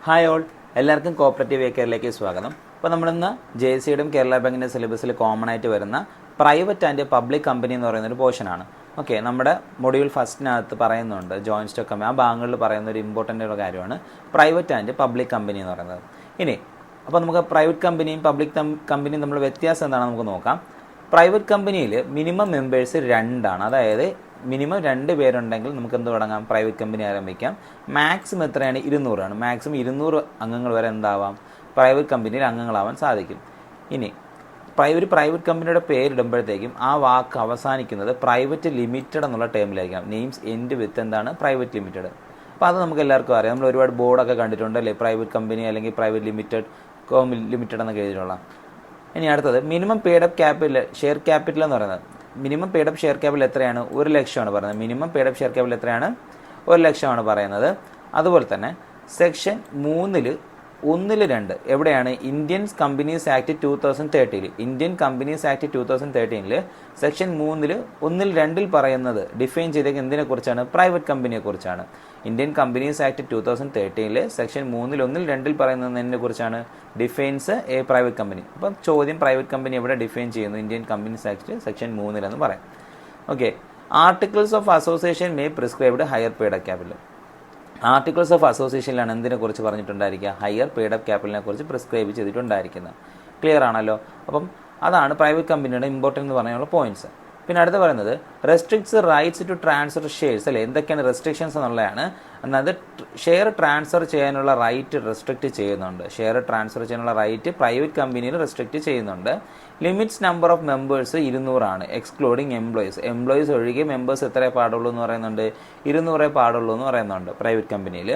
Hi all, എല്ലാവർക്കും cooperative വെക്കറിലേക്ക് സ്വാഗതം. അപ്പോൾ നമ്മളിന്ന് JC-യുടെയും കേരള ബാങ്കിൻ്റെ സിലബസിൽ കോമൺ ആയിട്ട് വരുന്ന പ്രൈവറ്റ് ആൻഡ് പബ്ലിക് കമ്പനി എന്ന് പറയുന്നൊരു പോർഷനാണ്. ഓക്കെ, നമ്മുടെ മൊഡ്യൂൾ ഫസ്റ്റിനകത്ത് പറയുന്നുണ്ട് ജോയിൻറ്റ് സ്റ്റോക്ക് കമ്പനി. ആ ഭാഗങ്ങളിൽ പറയുന്ന ഒരു ഇമ്പോർട്ടൻ്റ് ഉള്ള കാര്യമാണ് പ്രൈവറ്റ് ആൻഡ് പബ്ലിക് കമ്പനി എന്ന് പറയുന്നത്. ഇനി അപ്പോൾ നമുക്ക് പ്രൈവറ്റ് കമ്പനിയും പബ്ലിക് കമ്പനിയും തമ്മിലുള്ള വ്യത്യാസം എന്താണെന്ന് നമുക്ക് നോക്കാം. പ്രൈവറ്റ് കമ്പനിയിൽ മിനിമം മെമ്പേഴ്സ് 2 ആണ്. അതായത് മിനിമം 2 പേരുണ്ടെങ്കിൽ നമുക്ക് എന്ത് തുടങ്ങാം, പ്രൈവറ്റ് കമ്പനി ആരംഭിക്കാം. മാക്സിമം എത്രയാണ്, 200 ആണ്. മാക്സിമം 200 അംഗങ്ങൾ വരെ എന്താവാം, പ്രൈവറ്റ് കമ്പനിയിൽ അംഗങ്ങളാവാൻ സാധിക്കും. ഇനി ഒരു പ്രൈവറ്റ് കമ്പനിയുടെ പേരിടുമ്പോഴത്തേക്കും ആ വാക്ക് അവസാനിക്കുന്നത് പ്രൈവറ്റ് ലിമിറ്റഡ് എന്നുള്ള ടേമിലായിരിക്കാം. നെയിംസ് എൻഡ് വിത്ത് എന്താണ്, പ്രൈവറ്റ് ലിമിറ്റഡ്. അപ്പോൾ അത് നമുക്ക് എല്ലാവർക്കും അറിയാം. നമ്മൾ ഒരുപാട് ബോർഡൊക്കെ കണ്ടിട്ടുണ്ട് അല്ലേ, പ്രൈവറ്റ് കമ്പനി അല്ലെങ്കിൽ പ്രൈവറ്റ് ലിമിറ്റഡ്, ലിമിറ്റഡ് എന്നൊക്കെ എഴുതിയിട്ടുള്ള. ഇനി അടുത്തത് minimum paid up capital, share capital എന്ന് പറയുന്നത്. Minimum paid up share capital എത്രയാണ്, 1 ലക്ഷമാണ് പറയുന്നത്. Minimum paid up share capital എത്രയാണ്, 1 ലക്ഷമാണ് പറയുന്നത്. അതുപോലെ തന്നെ സെക്ഷൻ 3 1-2 എവിടെയാണ്, Indian companies act 2013. Indian companies act 2013 section 3 1-2 പറയുന്നത് ഡിഫൈൻ ചെയ്തേക്ക് എന്തിനെ കുറിച്ചാണ്, പ്രൈവറ്റ് കമ്പനിയെ കുറിച്ചാണ്. ഇന്ത്യൻ കമ്പനീസ് ആക്ട് 2013 സെക്ഷൻ 3-1-2 പറയുന്നതിനെ കുറിച്ചാണ്, ഡിഫൈൻസ് എ പ്രൈവറ്റ് കമ്പനി. അപ്പം ചോദ്യം, പ്രൈവറ്റ് കമ്പനി എവിടെ ഡിഫൈൻ ചെയ്യുന്നു, ഇന്ത്യൻ കമ്പനീസ് ആക്ട് സെക്ഷൻ 3 എന്ന് പറയാം. Okay, articles of association may prescribed higher paid up capital. Articles of അസോസിയേഷനിലാണ് എന്തിനെ കുറിച്ച് പറഞ്ഞിട്ടുണ്ടായിരിക്കുക, ഹയർ പെയ്ഡ് അപ്പ് ക്യാപിറ്റലിനെ കുറിച്ച് പ്രിസ്ക്രൈബ് ചെയ്തിട്ടുണ്ടായിരിക്കുന്നത്. ക്ലിയർ ആണല്ലോ. അപ്പം അതാണ് പ്രൈവറ്റ് കമ്പനിയുടെ ഇമ്പോർട്ടൻ്റ് എന്ന് പറയാനുള്ള പോയിന്റ്സ്. പിന്നെ അടുത്ത് പറയുന്നത് restricts rights to transfer shares അല്ലേ. എന്തൊക്കെയാണ് റെസ്ട്രിക്ഷൻസ് എന്നുള്ളതാണ്. അതായത് ഷെയർ ട്രാൻസ്ഫർ ചെയ്യാനുള്ള റൈറ്റ് റെസ്ട്രിക്റ്റ് ചെയ്യുന്നുണ്ട്. ഷെയർ ട്രാൻസ്ഫർ ചെയ്യാനുള്ള റൈറ്റ് പ്രൈവറ്റ് കമ്പനിയിൽ റെസ്ട്രിക്റ്റ് ചെയ്യുന്നുണ്ട്. ലിമിറ്റ്സ് നമ്പർ ഓഫ് മെമ്പേഴ്സ് 200 ആണ്, എക്സ്ക്ലൂഡിങ് എംപ്ലോയീസ്. എംപ്ലോയീസ് ഒഴികെ മെമ്പേഴ്സ് എത്രയേ പാടുള്ളൂ എന്ന് പറയുന്നുണ്ട്, 200 പാടുള്ളൂ എന്ന് പറയുന്നുണ്ട് പ്രൈവറ്റ് കമ്പനിയിൽ.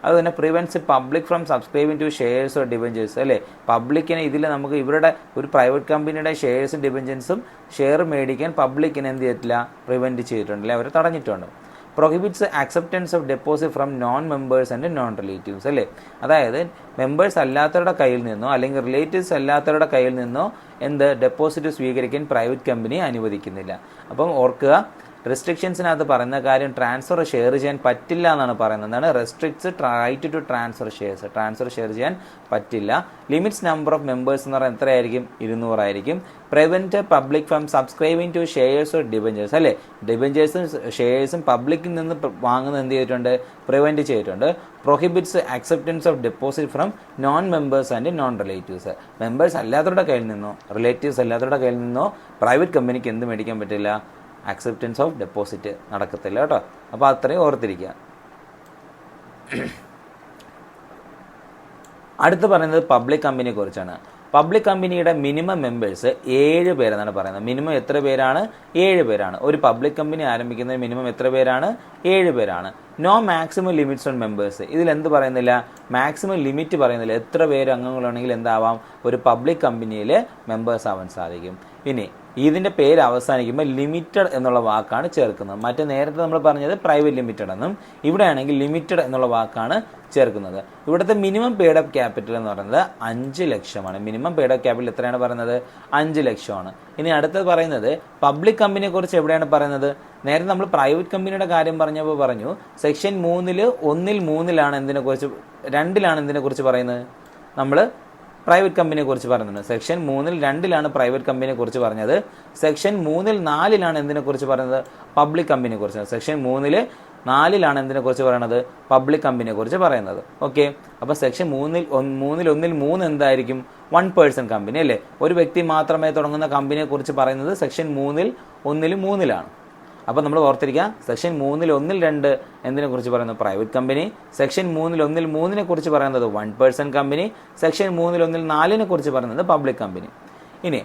അതുതന്നെ prevents public from subscribing to shares or debentures അല്ലേ. പബ്ലിക്കിനെ ഇതിൽ നമുക്ക് ഇവരുടെ ഒരു പ്രൈവറ്റ് കമ്പനിയുടെ ഷെയർസും ഡിബഞ്ചൻസും ഷെയർ മേടിക്കാൻ പബ്ലിക്കിനെ എന്ത് ചെയ്തിട്ടില്ല, പ്രിവെൻറ്റ് ചെയ്തിട്ടുണ്ട് അല്ലെ, അവർ തടഞ്ഞിട്ടുണ്ട്. Prohibits acceptance of deposit from non members and non relatives അല്ലേ. അതായത് മെമ്പേഴ്സ് അല്ലാത്തവരുടെ കയ്യിൽ നിന്നോ അല്ലെങ്കിൽ റിലേറ്റീവ്സ് അല്ലാത്തവരുടെ കയ്യിൽ നിന്നോ ഡെപ്പോസിറ്റ് സ്വീകരിക്കാൻ പ്രൈവറ്റ് കമ്പനി അനുവദിക്കുന്നില്ല. അപ്പം ഓർക്കുക, റെസ്ട്രിക്ഷൻസിനകത്ത് പറയുന്ന കാര്യം ട്രാൻസ്ഫർ ഷെയർ ചെയ്യാൻ പറ്റില്ല എന്നാണ് പറയുന്നത്. എന്താണ് restricts right to transfer shares, transfer share ചെയ്യാൻ പറ്റില്ല. ലിമിറ്റ്സ് നമ്പർ ഓഫ് മെമ്പേഴ്സ് എന്ന് പറയുന്നത് എത്രയായിരിക്കും, 200 ആയിരിക്കും. Prevent public from subscribing to shares or debentures അല്ലേ. ഡിബഞ്ചേഴ്സും ഷെയർസും പബ്ലിക്കിൽ നിന്ന് വാങ്ങുന്നത് എന്ത് ചെയ്തിട്ടുണ്ട്, പ്രിവെന്റ് ചെയ്തിട്ടുണ്ട്. Prohibits acceptance of deposit from non members and non relatives. Members അല്ലാത്തവരുടെ കയ്യിൽ നിന്നോ റിലേറ്റീവ്സ് അല്ലാത്തവരുടെ കയ്യിൽ നിന്നോ പ്രൈവറ്റ് കമ്പനിക്ക് എന്ത് മേടിക്കാൻ പറ്റില്ല, അക്സെപ്റ്റൻസ് ഓഫ് ഡെപ്പോസിറ്റ് നടക്കത്തില്ല കേട്ടോ. അപ്പോൾ അത്രയും ഓർത്തിരിക്കുക. അടുത്ത് പറയുന്നത് പബ്ലിക് കമ്പനിയെ കുറിച്ചാണ്. പബ്ലിക് കമ്പനിയുടെ മിനിമം മെമ്പേഴ്സ് 7 പേരെന്നാണ് പറയുന്നത്. മിനിമം എത്ര പേരാണ്, 7 പേരാണ്. ഒരു പബ്ലിക് കമ്പനി ആരംഭിക്കുന്നതിന് മിനിമം എത്ര പേരാണ്, 7 പേരാണ്. No maximum limits on members. ഇതിൽ എന്ത് പറയുന്നില്ല, മാക്സിമം ലിമിറ്റ് പറയുന്നില്ല. എത്ര പേര് അംഗങ്ങളുണ്ടെങ്കിൽ എന്താവാം, ഒരു പബ്ലിക് കമ്പനിയിൽ മെമ്പേഴ്സ് ആവാൻ സാധിക്കും. ഇനി ഇതിൻ്റെ പേര് അവസാനിക്കുമ്പോൾ ലിമിറ്റഡ് എന്നുള്ള വാക്കാണ് ചേർക്കുന്നത്. മറ്റേ നേരത്തെ നമ്മൾ പറഞ്ഞത് പ്രൈവറ്റ് ലിമിറ്റഡ് എന്നും, ഇവിടെ ആണെങ്കിൽ ലിമിറ്റഡ് എന്നുള്ള വാക്കാണ് ചേർക്കുന്നത്. ഇവിടുത്തെ മിനിമം പെയ്ഡ് അപ്പ് ക്യാപിറ്റൽ എന്ന് പറയുന്നത് 5 ലക്ഷമാണ്. മിനിമം പെയ്ഡ് അപ്പ് ക്യാപിറ്റൽ എത്രയാണ് പറയുന്നത്, 5 ലക്ഷമാണ്. ഇനി അടുത്തത് പറയുന്നത് പബ്ലിക് കമ്പനിയെ കുറിച്ച് എവിടെയാണ് പറയുന്നത്. നേരത്തെ നമ്മൾ പ്രൈവറ്റ് കമ്പനിയുടെ കാര്യം പറഞ്ഞപ്പോൾ പറഞ്ഞു സെക്ഷൻ 3 1-3 എന്തിനെക്കുറിച്ച്, 2 എന്തിനെക്കുറിച്ച് പറയുന്നത്, നമ്മൾ പ്രൈവറ്റ് കമ്പനിയെ കുറിച്ച് പറയുന്നുണ്ട്. സെക്ഷൻ 3-2 പ്രൈവറ്റ് കമ്പനിയെ കുറിച്ച് പറഞ്ഞത്. സെക്ഷൻ 3-4 എന്തിനെ കുറിച്ച് പറയുന്നത്, പബ്ലിക് കമ്പനിയെ കുറിച്ച്. സെക്ഷൻ 3-4 എന്തിനെ കുറിച്ച് പറയുന്നത്, പബ്ലിക് കമ്പനിയെ കുറിച്ച് പറയുന്നത്. ഓക്കെ, അപ്പോൾ സെക്ഷൻ 3-1 എന്തായിരിക്കും, 1 പേഴ്സൺ കമ്പനി അല്ലേ. ഒരു വ്യക്തി മാത്രമേ തുടങ്ങുന്ന കമ്പനിയെ കുറിച്ച് പറയുന്നത് സെക്ഷൻ 3-1 അപ്പോൾ നമ്മൾ ഓർത്തിരിക്കുക, സെക്ഷൻ 3-1-2 എന്തിനെ കുറിച്ച് പറയുന്നത്, പ്രൈവറ്റ് കമ്പനി. സെക്ഷൻ 3-1-3 കുറിച്ച് പറയുന്നത് 1 പേഴ്സൺ കമ്പനി. സെക്ഷൻ 3-1-4 കുറിച്ച് പറയുന്നത് പബ്ലിക് കമ്പനി. ഇനി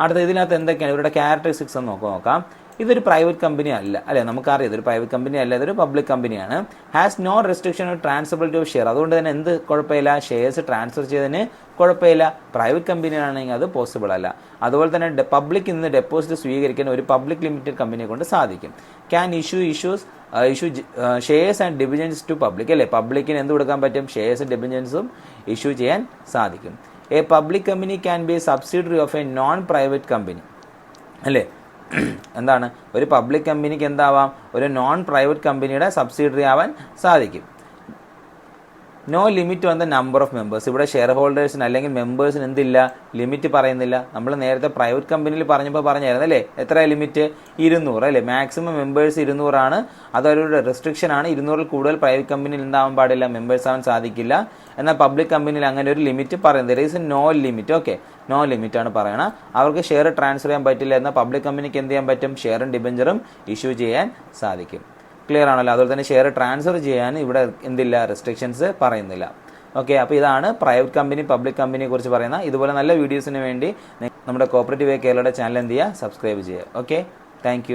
അടുത്ത ഇതിനകത്ത് എന്തൊക്കെയാണ് ഇവരുടെ ക്യാരക്ടറിസ്റ്റിക്സ് എന്ന് നോക്കാം. ഇതൊരു പ്രൈവറ്റ് കമ്പനി അല്ല അല്ലേ, നമുക്കറിയാം ഇതൊരു പ്രൈവറ്റ് കമ്പനി അല്ല, ഇതൊരു പബ്ലിക് കമ്പനിയാണ്. Has no restriction of transferability of share. അതുകൊണ്ട് തന്നെ എന്ത് കുഴപ്പമില്ല, ഷെയർസ് ട്രാൻസ്ഫർ ചെയ്തതിന് കുഴപ്പമില്ല. പ്രൈവറ്റ് കമ്പനിയാണെങ്കിൽ അത് പോസിബിൾ അല്ല. അതുപോലെ തന്നെ പബ്ലിക്കിൽ നിന്ന് ഡെപ്പോസിറ്റ് സ്വീകരിക്കാൻ ഒരു പബ്ലിക് ലിമിറ്റഡ് കമ്പനിയെ കൊണ്ട് സാധിക്കും. Can issue shares and dividends to public അല്ലേ. പബ്ലിക്കിന് എന്ത് കൊടുക്കാൻ പറ്റും, ഷെയർസും ഡിവിഡൻസും ഇഷ്യൂ ചെയ്യാൻ സാധിക്കും. A public company can be subsidiary of A non private company അല്ലേ. എന്താണ്, ഒരു പബ്ലിക് കമ്പനിക്ക് എന്താവാം, ഒരു നോൺ പ്രൈവറ്റ് കമ്പനിയുടെ സബ്സിഡിയറി ആവാൻ സാധിക്കും. No limit on the number of members. ഇവിടെ ഷെയർ ഹോൾഡേഴ്സിന് അല്ലെങ്കിൽ മെമ്പേഴ്സിന് എന്തില്ല, ലിമിറ്റ് പറയുന്നില്ല. നമ്മൾ നേരത്തെ പ്രൈവറ്റ് കമ്പനിയിൽ പറഞ്ഞപ്പോൾ പറഞ്ഞായിരുന്നു അല്ലേ, എത്ര ലിമിറ്റ്? 200 അല്ലേ, മാക്സിമം മെമ്പേഴ്സ് 200 അതൊരു റെസ്ട്രിക്ഷൻ ആണ്. 200 കൂടുതൽ പ്രൈവറ്റ് കമ്പനിയിൽ എന്താവാൻ പാടില്ല, മെമ്പേഴ്സ് ആവാൻ സാധിക്കില്ല. എന്നാൽ പബ്ലിക് കമ്പനിയിൽ അങ്ങനെ ഒരു ലിമിറ്റ് പറയുന്നത് there is no limit. Okay, no limit ആണ് പറയണം. അവർക്ക് ഷെയർ ട്രാൻസ്ഫർ ചെയ്യാൻ പറ്റില്ല. എന്നാൽ പബ്ലിക് കമ്പനിക്ക് എന്ത് ചെയ്യാൻ പറ്റും? ഷെയറും ഡിബഞ്ചറും ഇഷ്യൂ ചെയ്യാൻ സാധിക്കും. ക്ലിയർ ആണല്ലോ? അതുപോലെ തന്നെ ഷെയർ ട്രാൻസ്ഫർ ചെയ്യാൻ ഇവിടെ എന്തില്ല, റെസ്ട്രിക്ഷൻസ് പറയുന്നില്ല. ഓക്കെ, അപ്പോൾ ഇതാണ് പ്രൈവറ്റ് കമ്പനി പബ്ലിക് കമ്പനിയെ കുറിച്ച് പറയുന്ന. ഇതുപോലെ നല്ല വീഡിയോസിന് വേണ്ടി നമ്മുടെ കോപ്പറേറ്റീവ് കേരളയുടെ ചാനൽ എന്ത് ചെയ്യുക, സബ്സ്ക്രൈബ് ചെയ്യുക. Okay, thank